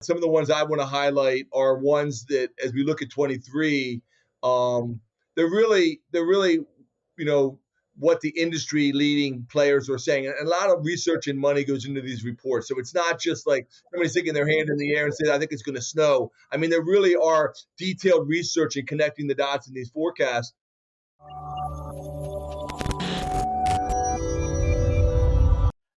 Some of the ones I want to highlight are ones that, as we look at 23, um, they're really, you know, what the industry leading players are saying. And a lot of research and money goes into these reports. So it's not just like somebody sticking their hand in the air and saying, I think it's going to snow. I mean, there really are detailed research and connecting the dots in these forecasts.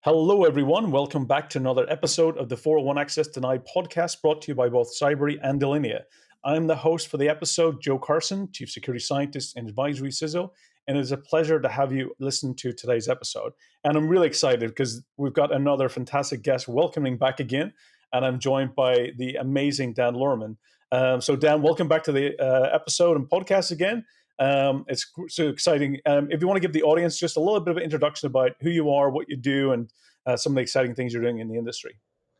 Hello, everyone. Welcome back to another episode of the 401 Access Denied podcast brought to you by both Cybrary and Delinea. I'm the host for the episode, Joe Carson, Chief Security Scientist and Advisory CISO, and it is a pleasure to have you listen to today's episode. And I'm really excited because we've got another fantastic guest welcoming back again, and I'm joined by the amazing Dan Lohrmann. So Dan, welcome back to the episode and podcast again. It's so exciting. If you want to give the audience just a little bit of an introduction about who you are, what you do, and some of the exciting things you're doing in the industry.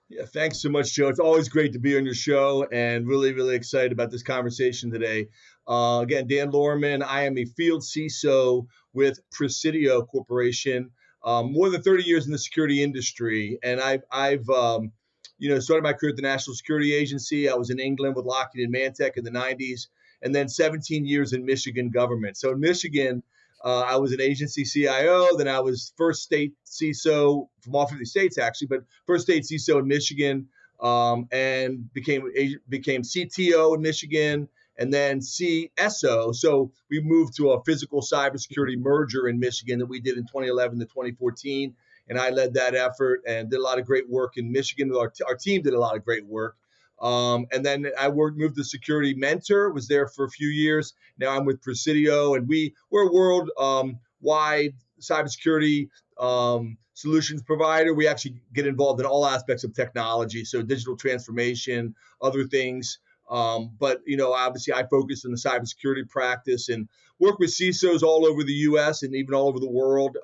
Yeah, thanks so much, Joe. It's always great to be on your show and really excited about this conversation today. Again, Dan Lohrmann. I am a field CISO with Presidio Corporation, more than 30 years in the security industry. And I've started my career at the National Security Agency. I was in England with Lockheed and Mantech in the 90s, and then 17 years in Michigan government. So in Michigan, I was an agency CIO, then I was first state CISO from all 50 states, actually, but first state CISO in Michigan, and became CTO in Michigan, and then CISO. So we moved to a physical cybersecurity merger in Michigan that we did in 2011 to 2014, and I led that effort and did a lot of great work in Michigan. Our team did a lot of great work. And then I moved to security mentor, was there for a few years. Now I'm with Presidio, and we're a world-wide cybersecurity solutions provider. We actually get involved in all aspects of technology, so digital transformation, other things. But obviously I focus on the cybersecurity practice and work with CISOs all over the U.S. and even all over the world,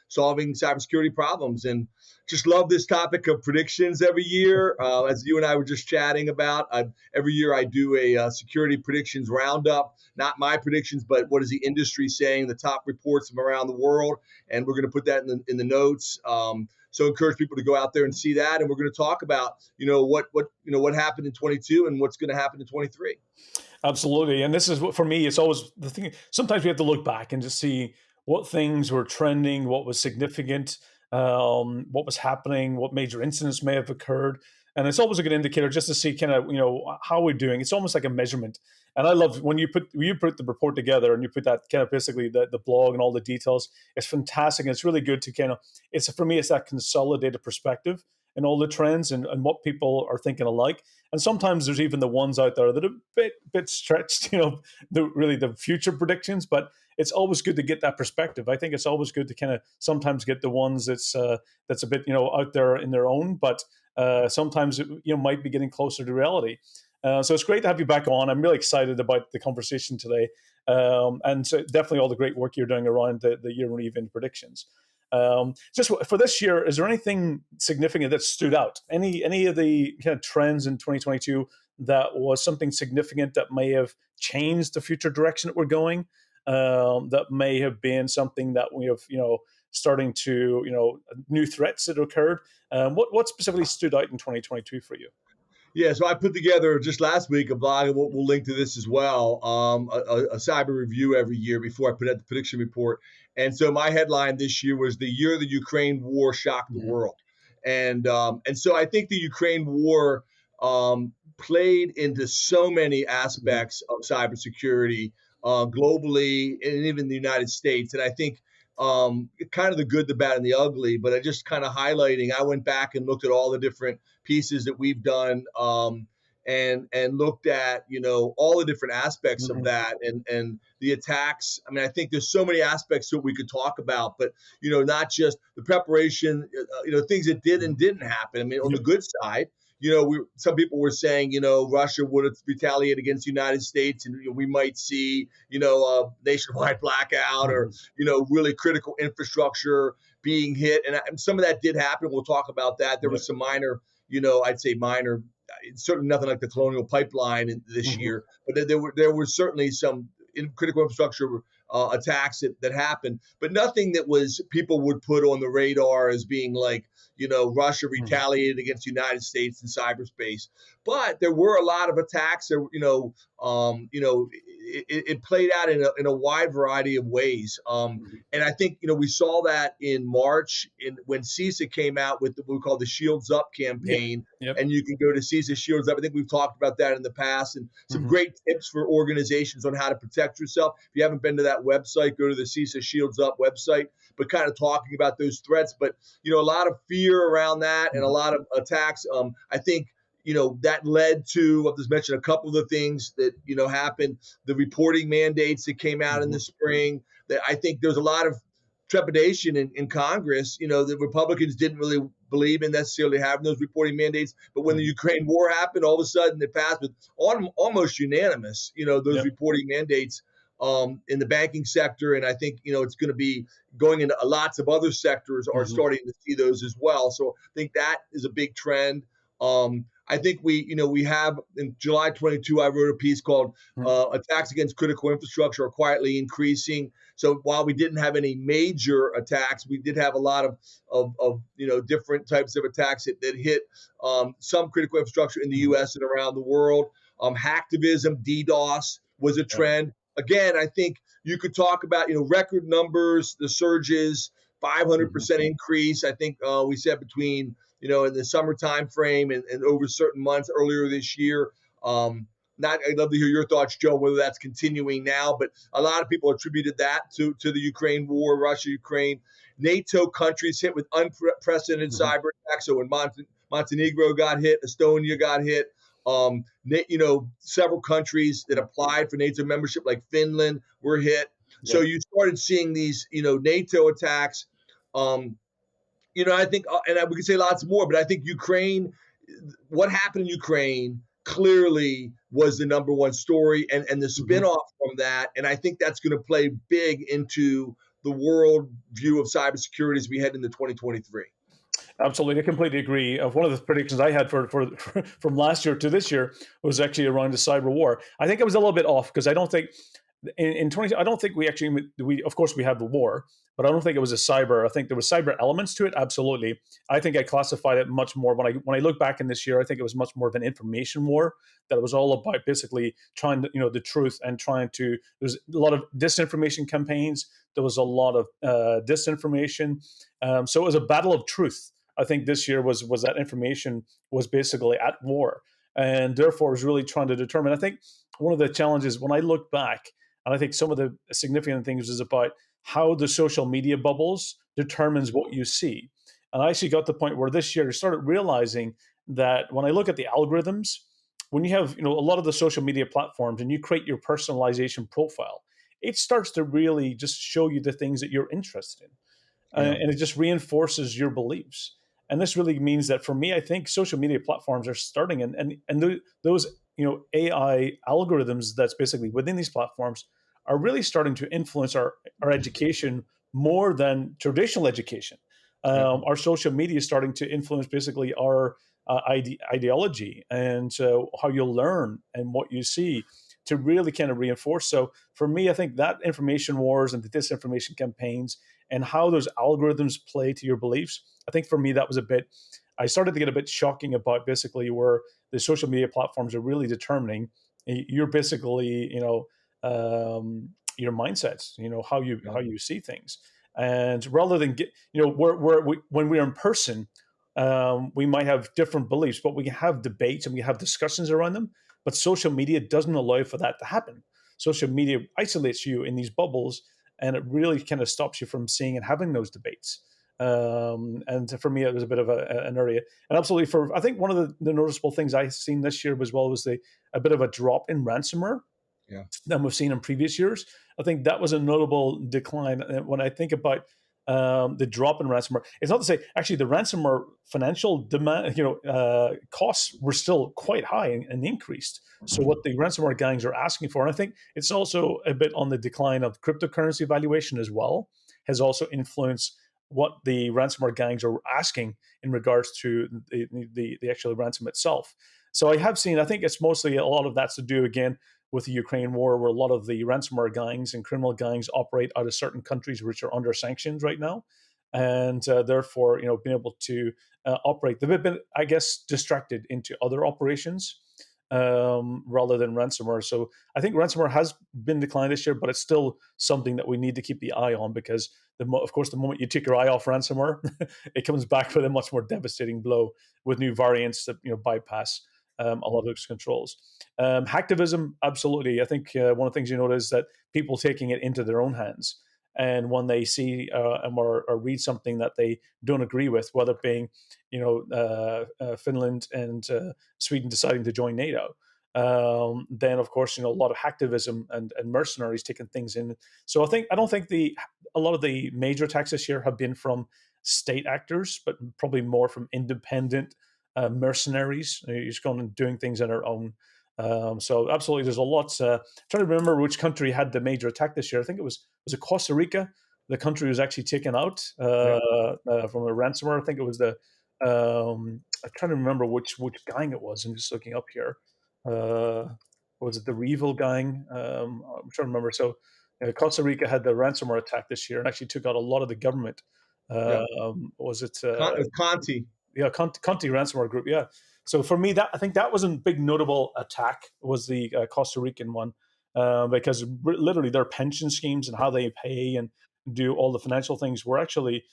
solving cybersecurity problems. And just love this topic of predictions every year. As you and I were just chatting about, every year I do a security predictions roundup, not my predictions, but what is the industry saying, the top reports from around the world. And we're going to put that in the notes. So encourage people to go out there and see that. And we're going to talk about, what happened in 22 and what's going to happen in 23. Absolutely. And this is what, for me, it's always the thing. Sometimes we have to look back and just see what things were trending, what was significant, what was happening, what major incidents may have occurred. And it's always a good indicator just to see kind of, how we're doing. It's almost like a measurement. And I love when you put the report together and you put that kind of basically the blog and all the details. It's fantastic. And it's really good to for me, it's that consolidated perspective and all the trends and what people are thinking alike. And sometimes there's even the ones out there that are a bit stretched, the future predictions, but it's always good to get that perspective. I think it's always good to kind of sometimes get the ones that's a bit, out there in their own, but sometimes it might be getting closer to reality. So it's great to have you back on. I'm really excited about the conversation today. And so definitely all the great work you're doing around the year-end event predictions. Just for this year, is there anything significant that stood out? Any of the kind of trends in 2022 that was something significant that may have changed the future direction that we're going? That may have been something that we have, starting to, new threats that occurred. What specifically stood out in 2022 for you? Yeah, so I put together just last week a blog, and we'll link to this as well, a cyber review every year before I put out the prediction report. And so my headline this year was "The Year the Ukraine War Shocked the World." And so I think the Ukraine war played into so many aspects of cybersecurity globally and even the United States. And I think kind of the good, the bad, and the ugly, but I just kind of highlighting, I went back and looked at all the different pieces that we've done and looked at, all the different aspects of that and the attacks. I mean, I think there's so many aspects that we could talk about, but, not just the preparation, things that did and didn't happen. I mean, on the good side, some people were saying, Russia would retaliate against the United States and we might see, a nationwide blackout or, really critical infrastructure being hit. And some of that did happen. We'll talk about that. There was some minor, I'd say minor, certainly nothing like the Colonial Pipeline this year, but there were certainly some critical infrastructure attacks that happened, but nothing that was people would put on the radar as being like, Russia Mhm. retaliated against the United States in cyberspace. But there were a lot of attacks. It played out in a wide variety of ways. Mhm. And I think, we saw that in March when CISA came out with what we call the Shields Up Yeah. campaign. Yep. And you can go to CISA Shields Up. I think we've talked about that in the past, and some Mhm. great tips for organizations on how to protect yourself. If you haven't been to that website, go to the CISA Shields Up website, but kind of talking about those threats. But, a lot of fear around that and a Mhm. lot of attacks. I think, that led to, I'll just mention a couple of the things that, happened. The reporting mandates that came out in the Mhm. spring, that I think there's a lot of trepidation in Congress. The Republicans didn't really believe in necessarily having those reporting mandates. But when the Mhm. Ukraine war happened, all of a sudden it passed with almost unanimous, those Yep. reporting mandates in the banking sector. And I think, it's going to be going into lots of other sectors are Mhm. starting to see those as well. So I think that is a big trend. I think we have in July 22, I wrote a piece called Mhm. Attacks Against Critical Infrastructure Are Quietly Increasing. So while we didn't have any major attacks, we did have a lot of different types of attacks that hit some critical infrastructure in the Mhm. U.S. and around the world. Hacktivism, DDoS was a Yep. trend. Again, I think you could talk about record numbers, the surges, Mhm. 500% increase. I think we said between in the summer time frame and over certain months earlier this year. I'd love to hear your thoughts, Joe, whether that's continuing now, but a lot of people attributed that to the Ukraine war, Russia, Ukraine. NATO countries hit with unprecedented Mhm. cyber attacks. So when Montenegro got hit, Estonia got hit. Several countries that applied for NATO membership, like Finland, were hit. So Yep. you started seeing these, NATO attacks. I think, we could say lots more, but I think what happened in Ukraine clearly was the number one story, and the Mhm. spinoff from that. And I think that's going to play big into the world view of cybersecurity as we head into 2023. Absolutely, I completely agree. One of the predictions I had for from last year to this year was actually around the cyber war. I think I was a little bit off because I don't think in 20 I don't think we of course we had the war, but I don't think it was a cyber. I think there was cyber elements to it. Absolutely, I think I classified it much more when I look back in this year. I think it was much more of an information war that was all about basically trying to the truth and trying to. There's a lot of disinformation campaigns. There was a lot of disinformation. So it was a battle of truth. I think this year was that information was basically at war, and therefore was really trying to determine. I think one of the challenges when I look back, and I think some of the significant things is about how the social media bubbles determines what you see. And I actually got to the point where this year I started realizing that when I look at the algorithms, when you have a lot of the social media platforms and you create your personalization profile, it starts to really just show you the things that you're interested in, Yeah. and it just reinforces your beliefs. And this really means that for me, I think social media platforms are starting, and those AI algorithms that's basically within these platforms are really starting to influence our education more than traditional education. Yep. Our social media is starting to influence basically our ideology and how you learn and what you see to really kind of reinforce. So for me, I think that information wars and the disinformation campaigns and how those algorithms play to your beliefs. I think for me, that was a bit, I started to get a bit shocking about basically where the social media platforms are really determining you're basically, your mindsets, Yeah. how you see things. And rather than get, when we're in person, we might have different beliefs, but we can have debates and we have discussions around them. But social media doesn't allow for that to happen. Social media isolates you in these bubbles, and it really kind of stops you from seeing and having those debates. And for me, it was a bit of an area. And absolutely, I think one of the noticeable things I've seen this year as well was a bit of a drop in ransomware Yeah. than we've seen in previous years. I think that was a notable decline. When I think about the drop in ransomware, it's not to say actually the ransomware financial demand, costs were still quite high and increased. So what the ransomware gangs are asking for, and I think it's also a bit on the decline of cryptocurrency valuation as well, has also influenced what the ransomware gangs are asking in regards to the actual ransom itself. So I have seen, I think it's mostly a lot of that's to do again with the Ukraine war, where a lot of the ransomware gangs and criminal gangs operate out of certain countries which are under sanctions right now, and therefore, being able to operate, they've been, I guess, distracted into other operations rather than ransomware. So I think ransomware has been declined this year, but it's still something that we need to keep the eye on, because of course, the moment you take your eye off ransomware, it comes back with a much more devastating blow with new variants that bypass a lot of those controls. Hacktivism, absolutely. I think one of the things you notice is that people taking it into their own hands. And when they see or read something that they don't agree with, whether it being, Finland and Sweden deciding to join NATO, then of course, a lot of hacktivism and mercenaries taking things in. So I don't think a lot of the major attacks this year have been from state actors, but probably more from independent mercenaries who's going and doing things on their own. So absolutely, there's a lot. Trying to remember which country had the major attack this year. I think it was it Costa Rica. The country was actually taken out Yeah. from a ransomware. I think it was I'm trying to remember which gang it was. I'm just looking up here. Was it the Revel gang? I'm trying to remember. So Costa Rica had the ransomware attack this year and actually took out a lot of the government. Yeah. Was it? Conti. Yeah, Conti ransomware group. Yeah. So for me, I think that was a big notable attack, was the Costa Rican one, because literally their pension schemes and how they pay and do all the financial things were actually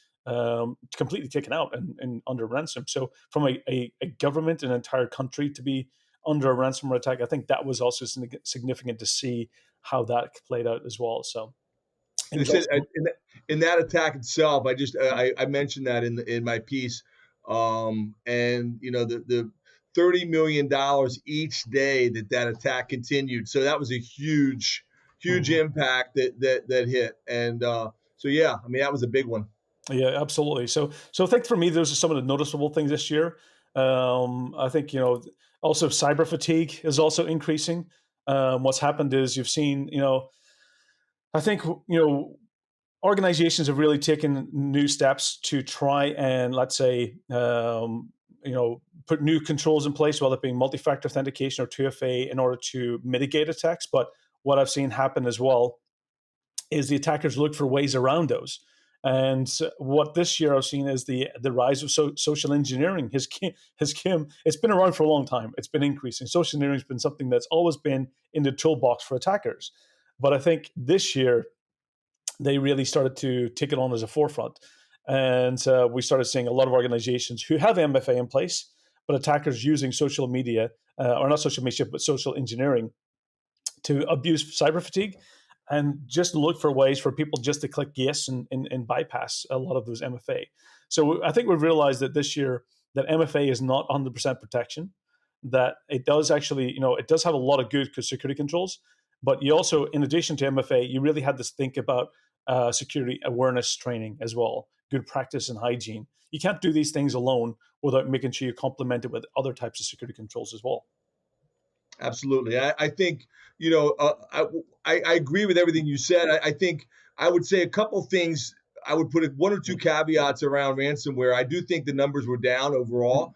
completely taken out and under ransom. So from a government, an entire country to be under a ransomware attack, I think that was also significant to see how that played out as well. So it They was said also, in that attack itself, I mentioned that in my piece, and the $30 million each day that attack continued. So that was a huge Mhm. impact that hit, and so yeah, I mean that was a big one. Yeah, absolutely. So I think for me, those are some of the noticeable things this year. I think also cyber fatigue is also increasing. What's happened is you've seen I think organizations have really taken new steps to try and, let's say, put new controls in place, whether it being multi-factor authentication or 2FA, in order to mitigate attacks. But what I've seen happen as well is the attackers look for ways around those. And what this year I've seen is the rise of social engineering. It's been around for a long time. It's been increasing. Social engineering has been something that's always been in the toolbox for attackers. But I think this year they really started to take it on as a forefront. And we started seeing a lot of organizations who have MFA in place, but attackers using social media, or not social media, but social engineering to abuse cyber fatigue and just look for ways for people just to click yes and bypass a lot of those MFA. So I think we've realized that this year that MFA is not 100% protection, that it does actually, it does have a lot of good security controls, but you also, in addition to MFA, you really had to think about security awareness training as well, good practice and hygiene. You can't do these things alone without making sure you complement it with other types of security controls as well. Absolutely. I think, I agree with everything you said. I think I would say a couple things. I would put one or two caveats around ransomware. I do think the numbers were down overall.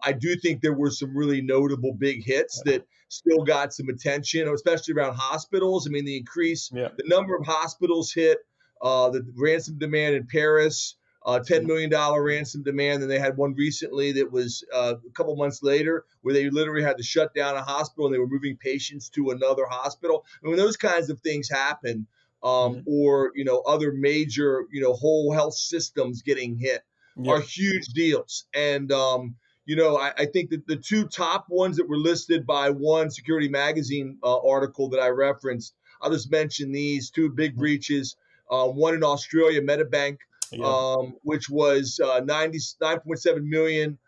I do think there were some really notable big hits that still got some attention, especially around hospitals. I mean, Yeah. the number of hospitals hit, the ransom demand in Paris, $10 million ransom demand. Then they had one recently that was a couple months later where they literally had to shut down a hospital and they were moving patients to another hospital. And when those kinds of things happen, or other major whole health systems getting hit, Yeah. are huge deals. And I think that the two top ones that were listed by one Security Magazine article that I referenced, I'll just mention these two big breaches. One in Australia, Metabank, Yeah. which was 99.7 million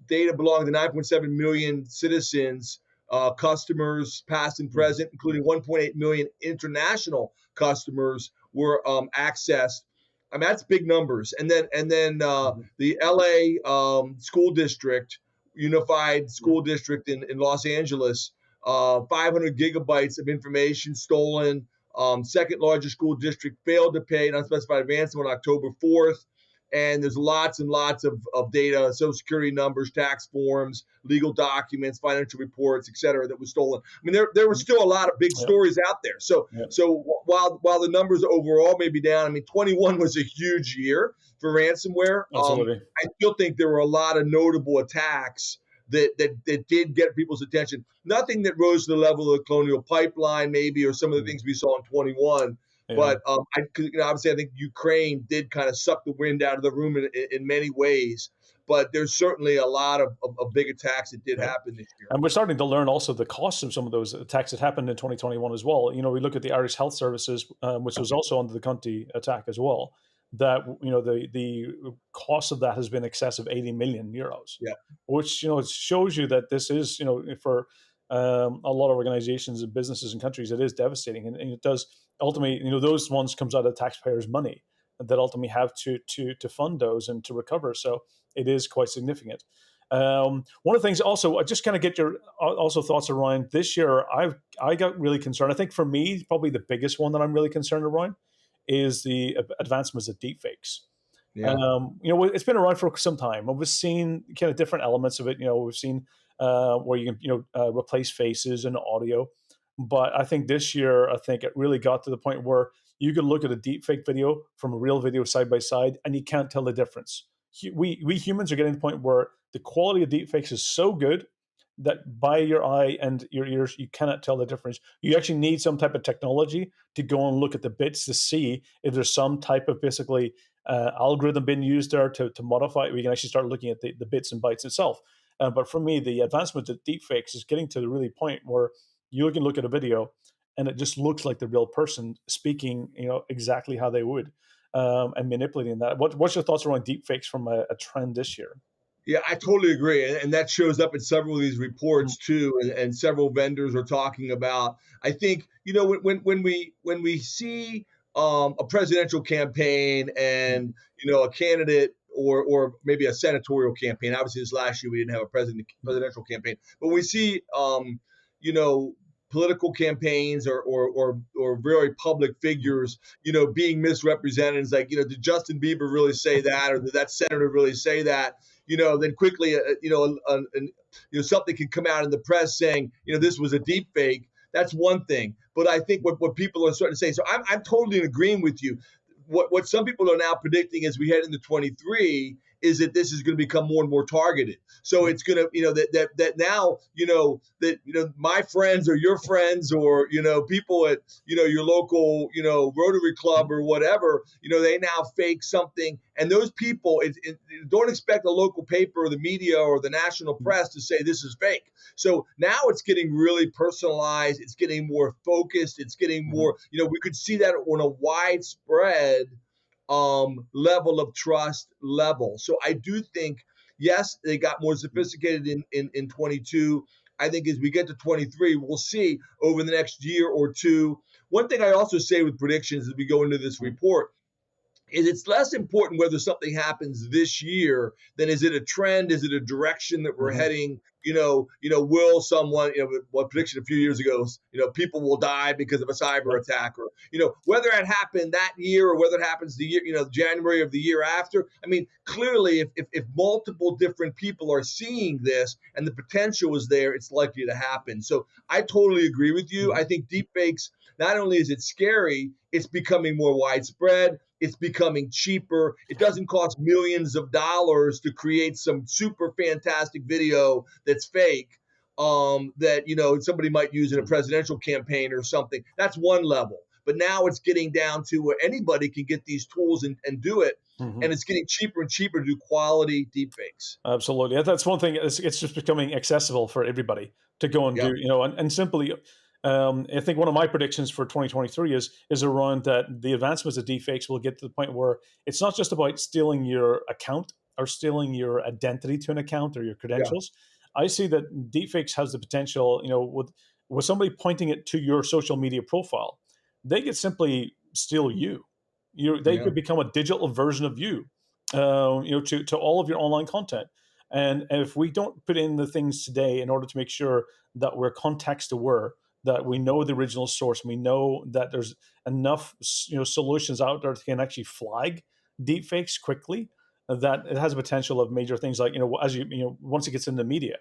data belonging to 9.7 million citizens, customers, past and present, including 1.8 million international customers were accessed. I mean, that's big numbers. And then the LA school district, Unified School District in Los Angeles, 500 gigabytes of information stolen. Second largest school district failed to pay an unspecified ransom on October 4th. and there's lots and lots of data, social security numbers, tax forms, legal documents, financial reports, et cetera, that was stolen. I mean, there were still a lot of big Yeah, stories out there. yeah, So while the numbers overall may be down, I mean, 21 was a huge year for ransomware. absolutely. I still think there were a lot of notable attacks that did get people's attention. Nothing that rose to the level of the Colonial Pipeline, maybe, or some of the Mm, things we saw in 21. yeah. But obviously, I think Ukraine did kind of suck the wind out of the room in many ways. But there's certainly a lot of big attacks that did Yeah. happen this year. And we're starting to learn also the costs of some of those attacks that happened in 2021 as well. We look at the Irish Health Services, which was also under the Conti attack as well. That the cost of that has been excess of 80 million euros, Yeah, which it shows you that this is for a lot of organizations and businesses and countries, it is devastating, and it does ultimately those ones comes out of taxpayers' money that ultimately have to fund those and to recover. So it is quite significant. One of the things also, I just kind of get your also thoughts around this year. I got really concerned. I think for me, probably the biggest one that I'm really concerned around is the advancements of deepfakes. yeah, It's been around for some time. We've seen kind of different elements of it. We've seen where you can replace faces and audio, but I think this year, I think it really got to the point where you could look at a deepfake video from a real video side by side, and you can't tell the difference. We humans are getting to the point where the quality of deepfakes is so good that by your eye and your ears, you cannot tell the difference. You actually need some type of technology to go and look at the bits to see if there's some type of basically algorithm being used there to modify it. We can actually start looking at the bits and bytes itself. But for me, the advancement of deepfakes is getting to the really point where you can look at a video and it just looks like the real person speaking, exactly how they would, and manipulating that. What's your thoughts around deepfakes from a trend this year? yeah. I totally agree, and that shows up in several of these Mm, reports too, and several vendors are talking about. I think when we see a presidential campaign mm, and a candidate or maybe a senatorial campaign. Obviously, this last year we didn't have a presidential campaign, but we see you know political campaigns or very public mm, figures being misrepresented. It's like, did Justin Bieber really say that, or did that senator really say that? Then quickly something can come out in the press saying this was a deep fake. That's one thing. But I think what people are starting to say, so I'm totally in agreement with you. What some people are now predicting as we head into 23 is that this is going to become more and more targeted. So mm, it's going to, that now, that, my friends or your friends or, people at, your local, Rotary Club mm, or whatever, they now fake something. And those people, don't expect the local paper or the media or the national mm, press to say this is fake. So now it's getting really personalized. It's getting more focused. It's getting mhm, more, we could see that on a widespread level of trust level. So I do think, yes, they got more mm, sophisticated in 22. I think as we get to 23, we'll see over the next year or two. One thing I also say with predictions as we go into this mm, report is it's less important whether something happens this year than is it a trend, is it a direction that we're mhm, heading. Will someone, what prediction a few years ago, people will die because of a cyber yep, attack, or whether it happened that year or whether it happens the year, January of the year after. I mean, clearly, if multiple different people are seeing this and the potential is there, it's likely to happen. So I totally agree with you. mhm, I think deepfakes, not only is it scary, it's becoming more widespread. It's becoming cheaper. It doesn't cost millions of dollars to create some super fantastic video that's fake, that somebody might use in a mm, presidential campaign or something. That's one level. But now it's getting down to where anybody can get these tools and do it. mhm. And it's getting cheaper and cheaper to do quality deepfakes. Absolutely. That's one thing. It's just becoming accessible for everybody to go and Yep. do, and simply, I think one of my predictions for 2023 is around that the advancements of deepfakes will get to the point where it's not just about stealing your account or stealing your identity to an account or your Yeah. credentials. I see that deepfakes has the potential, with somebody pointing it to your social media profile, they could simply steal you. They Yeah. could become a digital version of you, to all of your online content. And if we don't put in the things today in order to make sure that we're context aware, that we know the original source, we know that there's enough solutions out there that can actually flag deepfakes quickly. that it has a potential of major things like, as once it gets in the media.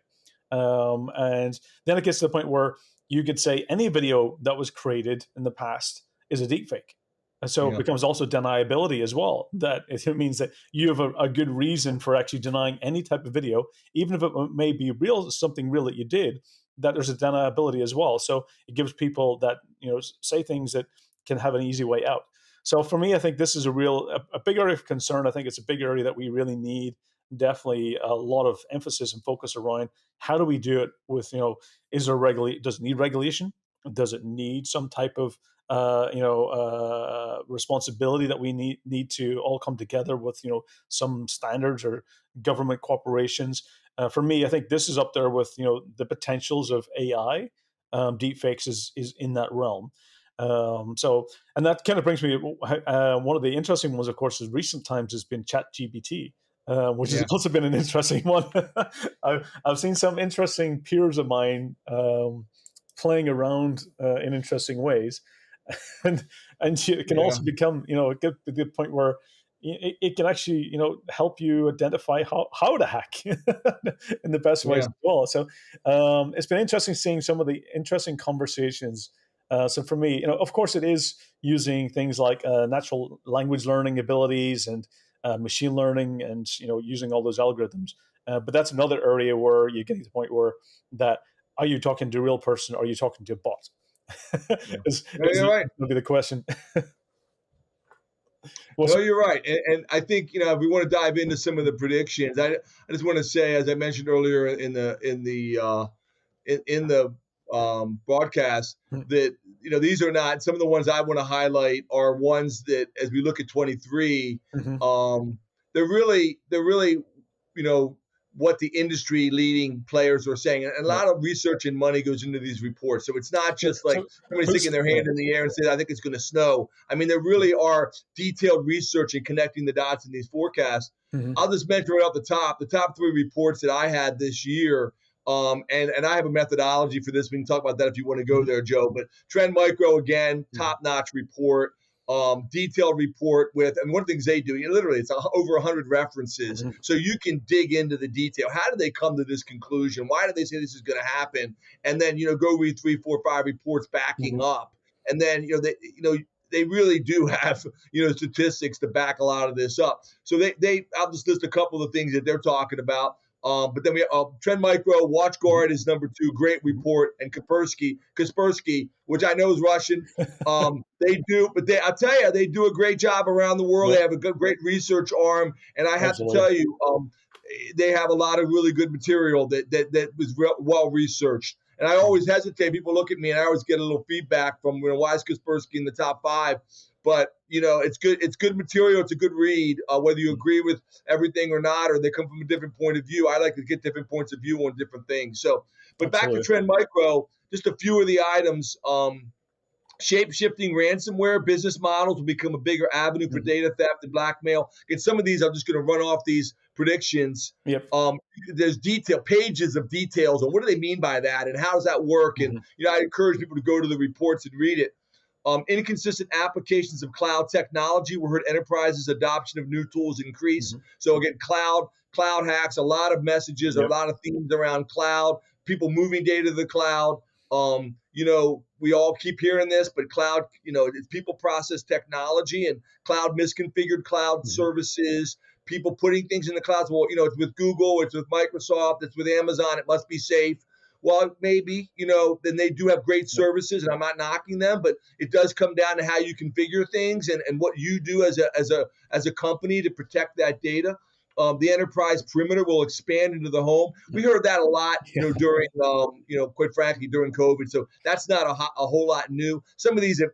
And then it gets to the point where you could say any video that was created in the past is a deepfake. And so it Yeah. becomes also deniability as well. That it means that you have a good reason for actually denying any type of video, even if it may be real, something real that you did, that there's a deniability as well. So it gives people that, say things that can have an easy way out. So for me, I think this is a big area of concern. I think it's a big area that we really need definitely a lot of emphasis and focus around. How do we do it with, is there does it need regulation? Does it need some type of responsibility that we need to all come together with, some standards or government corporations? For me, I think this is up there with, the potentials of AI. Deepfakes is in that realm. And that kind of brings me one of the interesting ones, of course, in recent times has been ChatGPT, which has also been an interesting one. I've seen some interesting peers of mine playing around in interesting ways, and it can also become, get to the point where it can actually, help you identify how to hack in the best ways as well. So it's been interesting seeing some of the interesting conversations. So for me, of course, it is using things like natural language learning abilities and machine learning, and using all those algorithms. But that's another area where you're getting to the point where that, are you talking to a real person, or are you talking to a bot? is You're right. Going to be the question. No, you're right, and I think if we want to dive into some of the predictions, I just want to say, as I mentioned earlier in the broadcast, that these are not some of the ones I want to highlight are ones that, as we look at 23, they're really what the industry leading players are saying, and a lot of research and money goes into these reports. So it's not just like somebody sticking their hand in the air and saying, "I think it's going to snow." I mean, there really are detailed research and connecting the dots in these forecasts. I'll just mention right off the top 3 reports that I had this year. And I have a methodology for this. We can talk about that if you want to go there, Joe. But Trend Micro, again, top-notch report, detailed report with, and one of the things they do, literally, it's over 100 references. So you can dig into the detail. How did they come to this conclusion? Why did they say this is going to happen? And then, go read 3, 4, 5 reports backing up. And then, they really do have, statistics to back a lot of this up. So I'll just list a couple of things that they're talking about. But then we Trend Micro, WatchGuard is number 2, great report, and Kaspersky, which I know is Russian. They do, but I'll tell you, they do a great job around the world. They have a great research arm, and I have to tell you, they have a lot of really good material that was well researched. And I always hesitate. People look at me, and I always get a little feedback from, why is Kaspersky in the top 5? But, it's good. It's good material. It's a good read, whether you agree with everything or not, or they come from a different point of view. I like to get different points of view on different things. So, but back to Trend Micro, just a few of the items. Shape-shifting ransomware business models will become a bigger avenue for data theft and blackmail. And some of these, I'm just going to run off these predictions. There's pages of details on what do they mean by that, and how does that work? And I encourage people to go to the reports and read it. Inconsistent applications of cloud technology. We heard enterprises' adoption of new tools increase. So again, cloud hacks, a lot of messages, a lot of themes around cloud, people moving data to the cloud. We all keep hearing this, but cloud, it's people process technology, and cloud misconfigured cloud services, people putting things in the cloud. Well, it's with Google, it's with Microsoft, it's with Amazon, it must be safe. Well, maybe, then they do have great services, and I'm not knocking them, but it does come down to how you configure things and what you do as a company to protect that data. The enterprise perimeter will expand into the home. We heard that a lot, during, quite frankly, during COVID. So that's not a whole lot new. Some of these have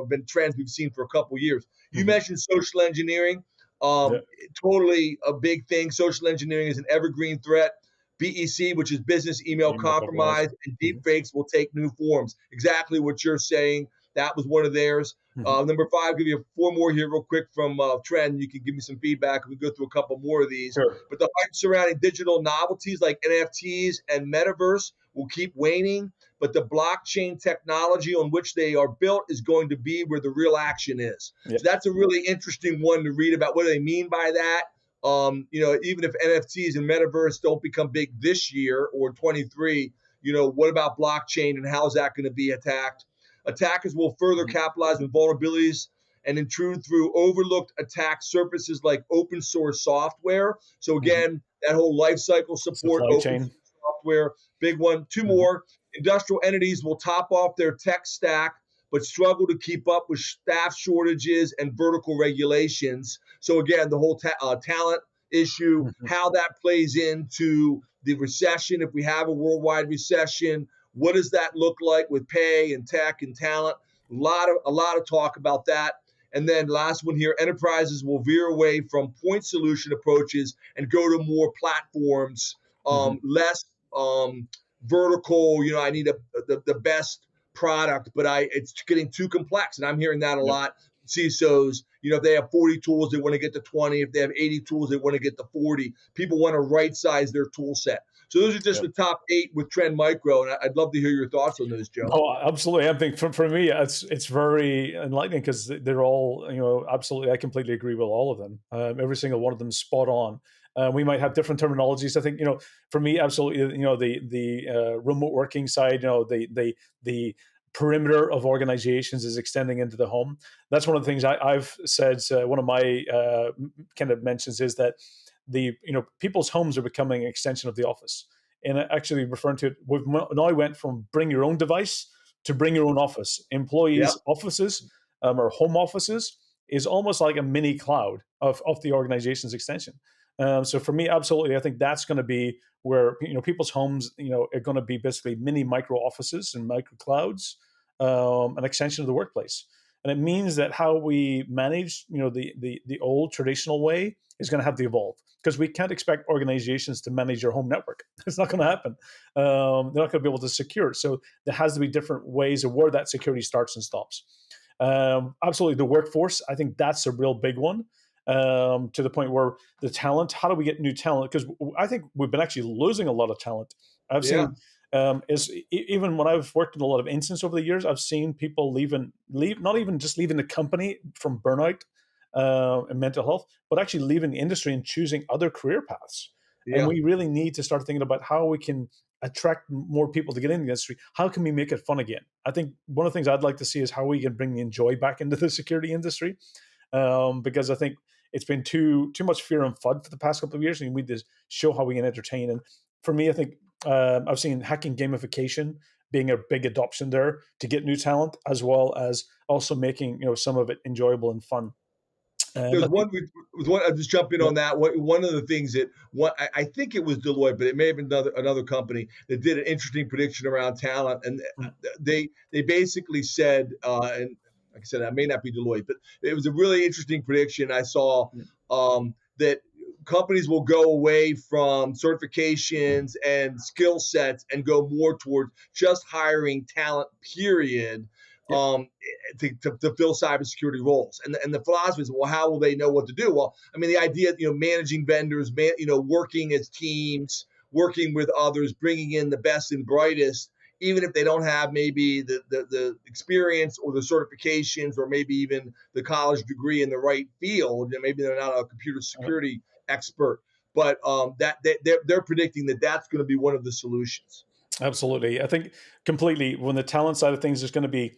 been trends we've seen for a couple of years. You mentioned social engineering, totally a big thing. Social engineering is an evergreen threat. BEC, which is business email compromise, and deepfakes will take new forms. Exactly what you're saying. That was one of theirs. Number 5, give you 4 more here real quick from Trend. You can give me some feedback. We go through a couple more of these. But the hype surrounding digital novelties like NFTs and Metaverse will keep waning. But the blockchain technology on which they are built is going to be where the real action is. So that's a really interesting one to read about. What do they mean by that? Even if NFTs and Metaverse don't become big this year or in 23, what about blockchain and how is that going to be attacked? Attackers will further capitalize on vulnerabilities and intrude through overlooked attack surfaces like open source software. So Mhm. again, that whole life cycle support, Supply open chain. source software, big one. Two Mhm. more, industrial entities will top off their tech stack but struggle to keep up with staff shortages and vertical regulations. So again, the whole talent issue, Mhm. how that plays into the recession. If we have a worldwide recession, what does that look like with pay and tech and talent? A lot of talk about that. And then last one here, enterprises will veer away from point solution approaches and go to more platforms, Mhm. less vertical. I need the best product, but it's getting too complex, and I'm hearing that a Yep. lot. CISOs, if they have 40 tools, they want to get to 20. If they have 80 tools, they want to get to 40. People want to right size their tool set. So those are just Yep. the top 8 with Trend Micro, and I'd love to hear your thoughts on those, Joe. Oh, absolutely. I think for me, it's very enlightening because they're all, absolutely. I completely agree with all of them. Every single one of them is spot on. We might have different terminologies. I think, for me, absolutely, the remote working side, the perimeter of organizations is extending into the home. That's one of the things I've said. One of my kind of mentions is that people's homes are becoming an extension of the office, and actually referring to it, we've now went from bring your own device to bring your own office. Yep. Employees' offices or home offices is almost like a mini cloud of the organization's extension. So for me, absolutely, I think that's going to be where people's homes are going to be basically mini micro offices and micro clouds, an extension of the workplace. And it means that how we manage, the old traditional way is going to have to evolve because we can't expect organizations to manage your home network. It's not going to happen. They're not going to be able to secure it. So there has to be different ways of where that security starts and stops. Absolutely, the workforce. I think that's a real big one. To the point where the talent. How do we get new talent? Because I think we've been actually losing a lot of talent. I've Yeah. seen even when I've worked in a lot of instances over the years, I've seen people leave not even just leaving the company from burnout and mental health, but actually leaving the industry and choosing other career paths. And Yeah. we really need to start thinking about how we can attract more people to get in the industry. How can we make it fun again? I think one of the things I'd like to see is how we can bring the joy back into the security industry, because I think it's been too much fear and FUD for the past couple of years, and we need to show how we can entertain. And for me, I think I've seen hacking gamification being a big adoption there to get new talent, as well as also making some of it enjoyable and fun. There's I think, one with one. I'll just jump in yeah, on that. One of the things that I think it was Deloitte, but it may have been another company that did an interesting prediction around talent, and mm, they basically said, and like I said, I may not be Deloitte, but it was a really interesting prediction. I saw mm, that companies will go away from certifications and skill sets and go more towards just hiring talent. Period. yeah, Um, to fill cybersecurity roles. And the philosophy is, well, how will they know what to do? Well, I mean, the idea, managing vendors, working as teams, working with others, bringing in the best and brightest, even if they don't have maybe the experience or the certifications or maybe even the college degree in the right field, and maybe they're not a computer security expert, but they're predicting that that's going to be one of the solutions. absolutely. I think completely when the talent side of things is going to be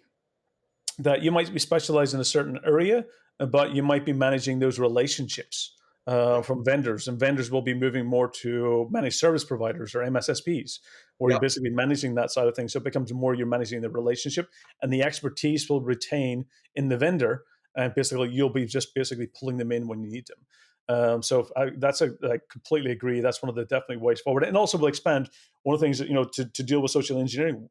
that you might be specialized in a certain area, but you might be managing those relationships Yep. from vendors, and vendors will be moving more to managed service providers or MSSPs, where you're Yep. basically managing that side of things. So it becomes more you're managing the relationship, and the expertise will retain in the vendor, and basically you'll be just basically pulling them in when you need them. I completely agree. That's one of the definitely ways forward, and also will expand. One of the things that to deal with social engineering.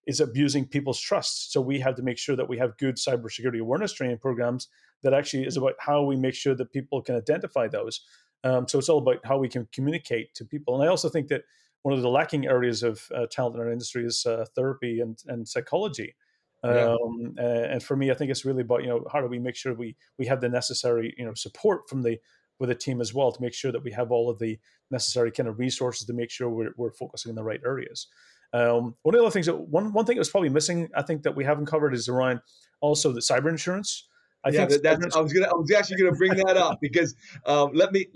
Is abusing people's trust. So we have to make sure that we have good cybersecurity awareness training programs that actually is about how we make sure that people can identify those. So it's all about how we can communicate to people. And I also think that one of the lacking areas of talent in our industry is therapy and psychology. Yeah. And for me, I think it's really about how do we make sure we have the necessary support from the with a team as well to make sure that we have all of the necessary kind of resources to make sure we're focusing in the right areas. One of the things that one thing that was probably missing, I think that we haven't covered is around also the cyber insurance. I Yeah, think that's. I was actually gonna bring that up because let me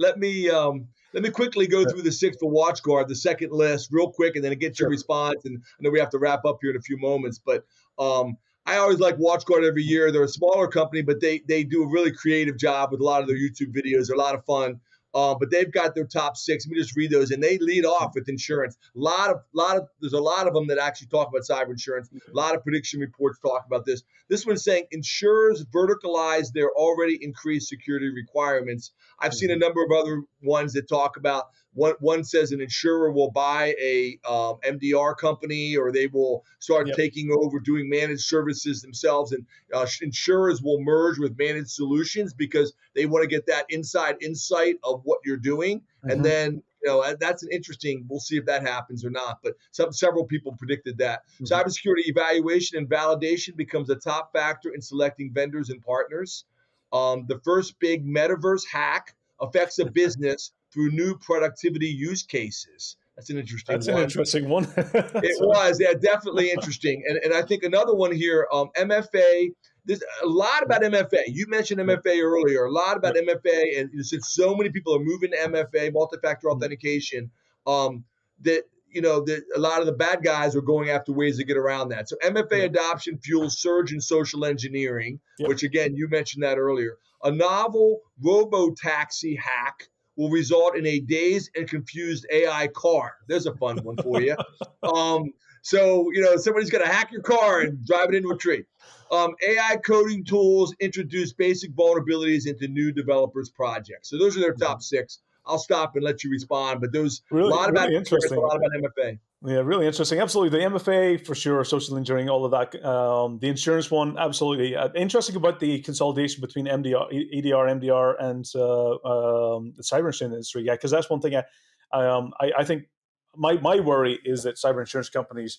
quickly go through the six for WatchGuard, the second list, real quick, and then get your sure. response. And I know we have to wrap up here in a few moments, but I always like WatchGuard every year. They're a smaller company, but they do a really creative job with a lot of their YouTube videos. They're a lot of fun. But they've got their top six. Let me just read those, and they lead off with insurance. There's a lot of them that actually talk about cyber insurance. A lot of prediction reports talk about this. This one's saying insurers verticalize their already increased security requirements. I've seen a number of other ones that talk about. One says an insurer will buy a MDR company, or they will start taking over doing managed services themselves, and insurers will merge with managed solutions because they want to get that inside insight of what you're doing. And then, that's an interesting, we'll see if that happens or not. But several people predicted that. Cybersecurity evaluation and validation becomes a top factor in selecting vendors and partners. The first big metaverse hack affects a business through new productivity use cases. That's an interesting one. That's an interesting one. It was, yeah, definitely interesting. And I think another one here, MFA. There's a lot about MFA. You mentioned MFA earlier. A lot about MFA, and since so many people are moving to MFA, multi-factor authentication, that a lot of the bad guys are going after ways to get around that. So MFA adoption fuels surge in social engineering, which again you mentioned that earlier. A novel robo-taxi hack will result in a dazed and confused AI car. There's a fun one for you. So somebody's going to hack your car and drive it into a tree. AI coding tools introduce basic vulnerabilities into new developers' projects. So those are their top six. I'll stop and let you respond, but those really, a lot about really interesting. A lot about MFA. Yeah, really interesting. Absolutely, the MFA for sure, social engineering, all of that. The insurance one, absolutely interesting about the consolidation between EDR, MDR, and the cyber insurance industry. Yeah, because that's one thing. I think my worry is that cyber insurance companies,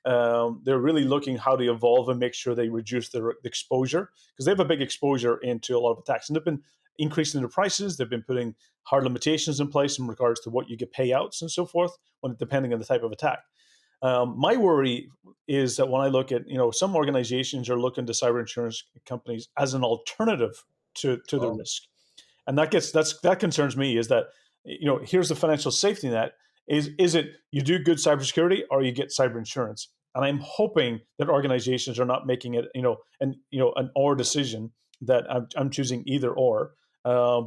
they're really looking how to evolve and make sure they reduce their exposure, because they have a big exposure into a lot of attacks, and they've been increasing their prices. They've been putting hard limitations in place in regards to what you get payouts and so forth, depending on the type of attack. My worry is that when I look at, some organizations are looking to cyber insurance companies as an alternative to the risk, and that concerns me. Is that here's the financial safety net. Is it you do good cybersecurity or you get cyber insurance? And I'm hoping that organizations are not making it an or decision, that I'm choosing either or.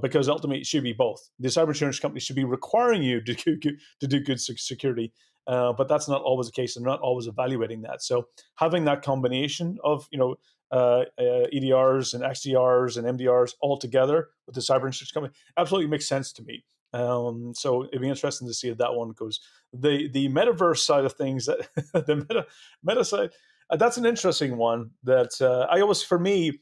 Because ultimately it should be both. The cyber insurance company should be requiring you to do good security, but that's not always the case, and not always evaluating that. So having that combination of EDRs and XDRs and MDRs all together with the cyber insurance company absolutely makes sense to me. So it'd be interesting to see if that one goes. The metaverse side of things, the meta side, that's an interesting one. That I always, for me.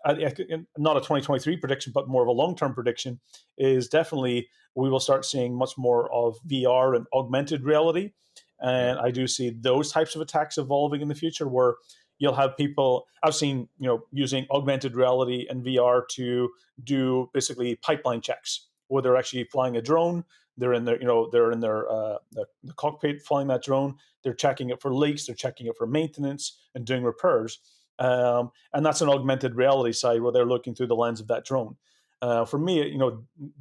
Not a 2023 prediction, but more of a long-term prediction, is definitely we will start seeing much more of VR and augmented reality. And I do see those types of attacks evolving in the future, where you'll have people, I've seen, using augmented reality and VR to do basically pipeline checks, where they're actually flying a drone. They're in their, the cockpit flying that drone. They're checking it for leaks. They're checking it for maintenance and doing repairs. And that's an augmented reality side, where they're looking through the lens of that drone. For me,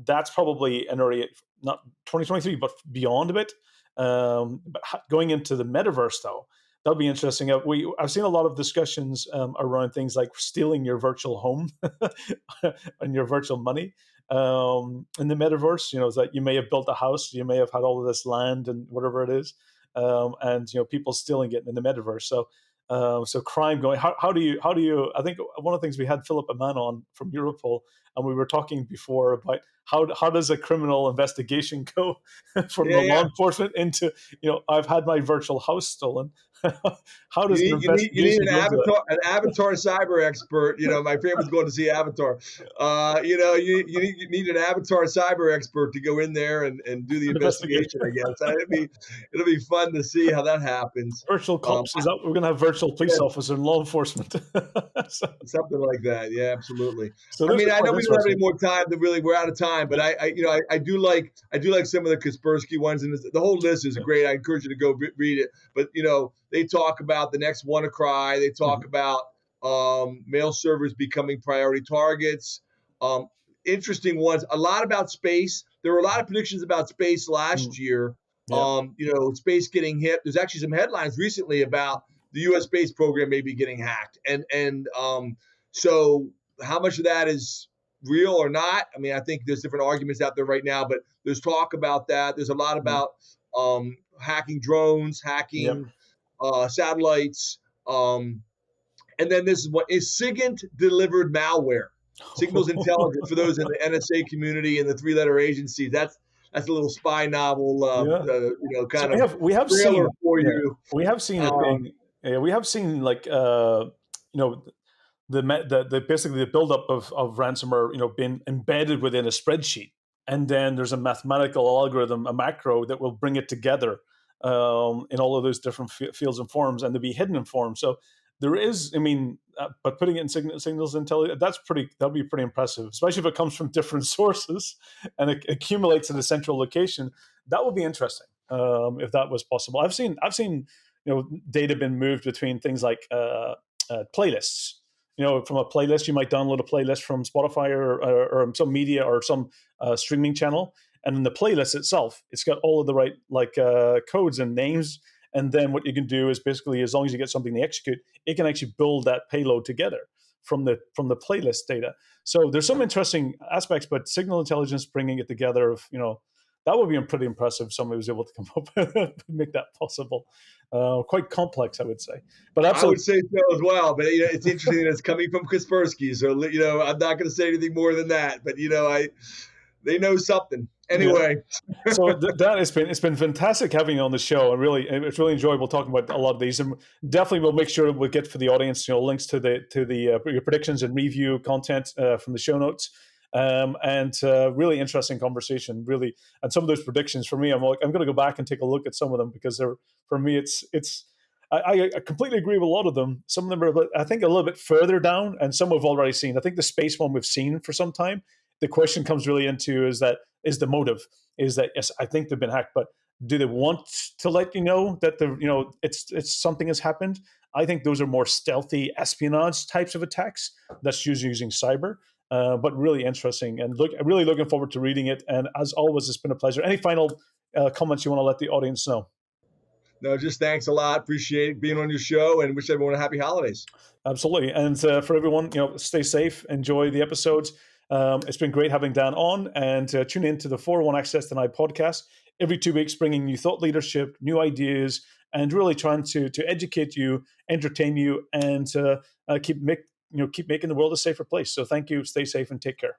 that's probably an area, not 2023, but beyond a bit. But going into the metaverse, though, that'll be interesting. I've seen a lot of discussions around things like stealing your virtual home and your virtual money in the metaverse. Is that you may have built a house, you may have had all of this land and whatever it is, and people stealing it in the metaverse. So crime going. How do you? I think one of the things, we had Philip Aman on from Europol, and we were talking before about how does a criminal investigation go from the law enforcement into I've had my virtual house stolen. How does you need an avatar cyber expert? My family's going to see Avatar. You need an avatar cyber expert to go in there and do the investigation. I guess it'll be fun to see how that happens. Virtual cops, is that we're going to have virtual police officers in law enforcement? Something like that. Yeah, absolutely. So I know we don't have any more time. We're out of time, but I do like some of the Kaspersky ones, and the whole list is great. I encourage you to go read it. But they talk about the next WannaCry. They talk about mail servers becoming priority targets. Um, Interesting ones. A lot about space. There were a lot of predictions about space last Mm. year. Yeah. Space getting hit. There's actually some headlines recently about the U.S. space program maybe getting hacked, and so how much of that is real or not? I mean, I think there's different arguments out there right now, but there's talk about that. There's a lot Mm. about hacking drones, Yep. hacking satellites. And then this is what is SIGINT delivered malware. Signals intelligence for those in the NSA community and the three-letter agencies. That's a little spy novel, Yeah. So kind of we have trailer seen, for yeah, you. we have seen it Um, being, yeah, we have seen like the basically the buildup of ransomware, being embedded within a spreadsheet, and then there's a mathematical algorithm, a macro that will bring it together in all of those different fields and forms, and to be hidden in forms. So there is, I mean, but putting it in signals intelligence, that'll be pretty impressive, especially if it comes from different sources and it accumulates in a central location. That would be interesting if that was possible. I've seen data been moved between things like playlists. From a playlist, you might download a playlist from Spotify or some media or some streaming channel, and in the playlist itself, it's got all of the right codes and names. And then what you can do is basically, as long as you get something to execute, it can actually build that payload together from the playlist data. So there's some interesting aspects, but signal intelligence bringing it together that would be pretty impressive if somebody was able to come up and make that possible. Quite complex, I would say. But I would absolutely, say so as well, but it's interesting that it's coming from Kaspersky. So I'm not going to say anything more than that. But they know something yeah. anyway. So that it's been fantastic having you on the show, and really it's really enjoyable talking about a lot of these. And definitely we'll make sure we'll get for the audience links to the your predictions and review content from the show notes. And really interesting conversation, really. And some of those predictions for me, I'm going to go back and take a look at some of them, because for me it's I completely agree with a lot of them. Some of them are, I think, a little bit further down, and some we've already seen. I think the space one we've seen for some time. The question comes really into is the motive, is that yes, I think they've been hacked, but do they want to let you know that it's something has happened? I think those are more stealthy espionage types of attacks that's usually using cyber. But really interesting, and really looking forward to reading it. And as always, it's been a pleasure. Any final comments you want to let the audience know? No, just thanks a lot. Appreciate being on your show, and wish everyone a happy holidays. Absolutely. And for everyone, stay safe, enjoy the episodes. It's been great having Dan on, and tune in to the 401 Access Denied podcast every 2 weeks, bringing you thought leadership, new ideas, and really trying to educate you, entertain you, and keep making the world a safer place. So thank you. Stay safe and take care.